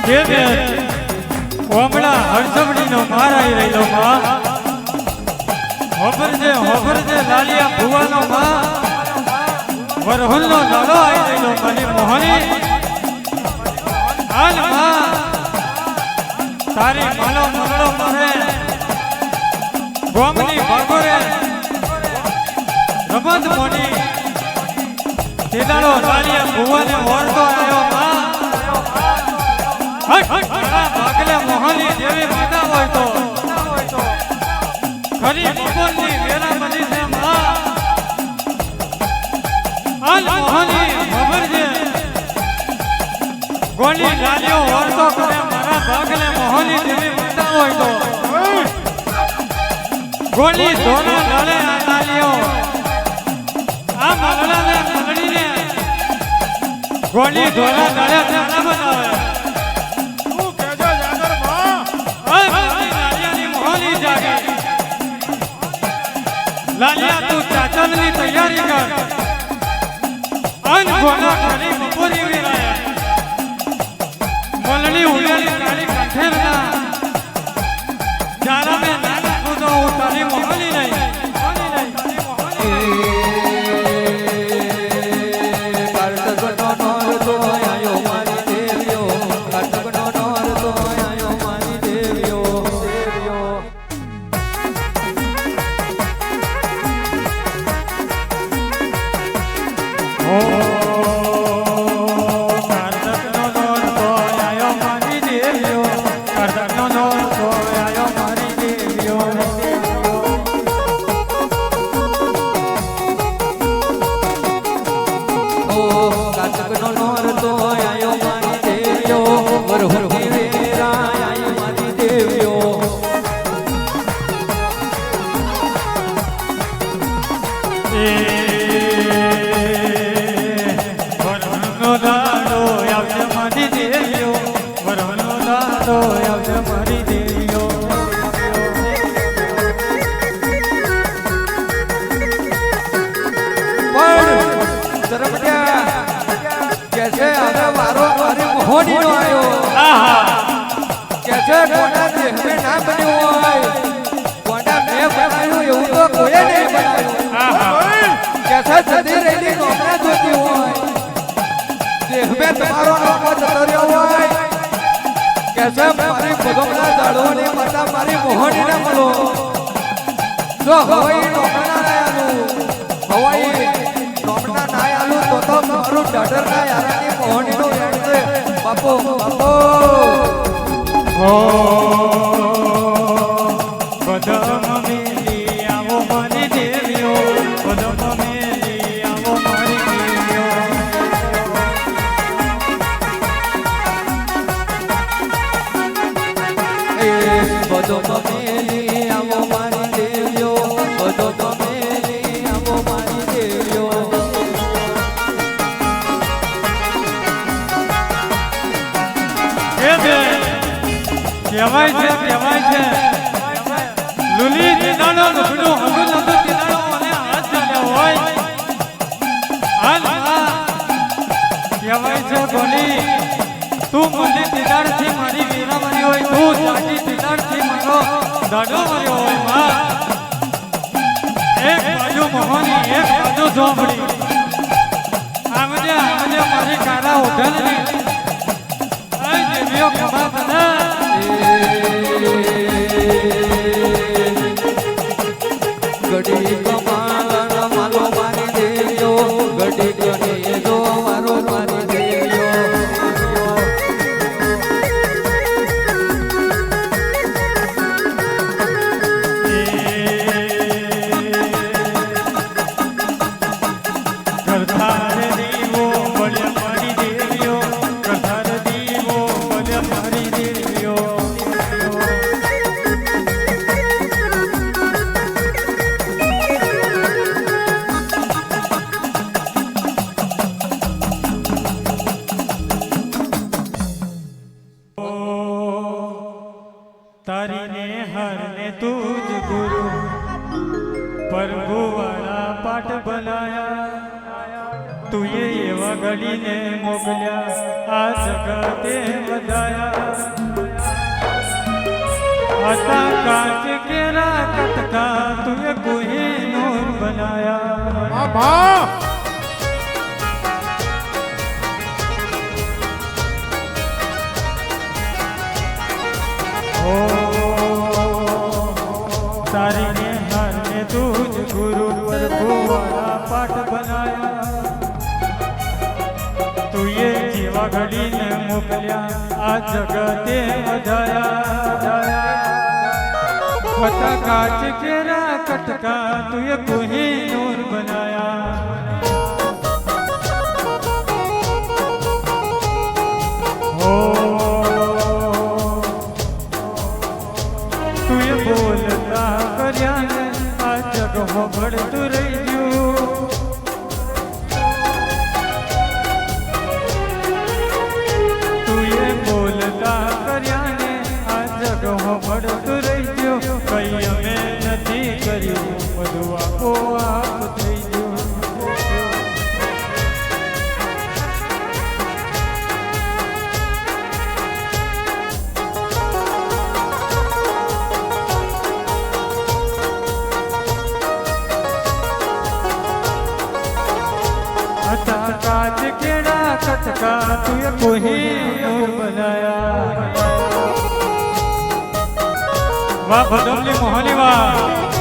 કે બેન ઓમળા હરસવડીનો મારાઈ રહ્યો માં હોભરજે લાલિયા ભુવાનો માં વરહુલનો લાડો આવી રહ્યો મારી મોહની હાલ માં તારી માનો મરડો મરે ગોમની ભાગોરે રમત મોની તેદાડો લાલિયા ભુવાને ઓરતો આવ્યો માં ભાગલે મોહની દેવી માતા હોય તો ખરી બપોરની વેલા બની છે માં હાલ મોહની ખબર છે ગોલી લાલિયો ઓરતો કરે મારા ભાગલે મોહની દેવી માતા હોય તો ગોલી ધોના લાલે આ લાલિયો આ મગલાને મગડીને ગોલી ધોના લાલે ના બનાવે લાલિયા તું ચાચલની તૈયારી કર અન ગોલા ખરી બપોરી વેરાયા મોલણી ઉડેલી તારી કંઠેરના જારા મે નાના કૂદો હું તારી મોહલી નહીં કહેવાય છે લુલી દીદાનો લુગડો હગું નતો દીદાનો મને હાથ ચાલ્યા હોય હાલ કહેવાય છે ગોલી તું મને દીદારથી મારી વીરા મારી હોય તું જાતી દીદારથી મારો દાડો માર્યો હોય માં એક બાજુ મોહની એક બાજુ જોંબડી આમજે મારી કારા ઉઠાને આઈ દેવીઓ ખબા બના ગડી કમાલા માલો મારી દેજો ગડી ગડી જો મારો મારી દેજો કરતાર દીવો બળ્યા મારી દેવીઓ કરતાર દીવો બળ્યા મારી દેવીઓ तारी ने हर ने तुझ गुरु प्रभु वाला पाठ बनाया तू ये वगड़ी ने मोकल्या आ जगते बधाया कांच केरा कटका तुझे कोहिनूर बनाया बाबा ओ तारी ने हर ने तुझ गुरु पर वाला पाठ बनाया तू ये जीवा घड़ी ने मोकलिया आ जगते बजाया पता काच केरा कटका तू ये कोहिनूर बनाया ओ तू ये बोलता कर्या ने आ जग हो बढ़तु रही तू ये बोलता कर्या ने आ जग हो बढ़तु रही कई અમે નથી કર્યું બધું આપોઆપ થઈ ગયું હતા કાચ કેળા કટકા તું કોહિનૂર બનાયા વાહ ભદમની મોહની વાહ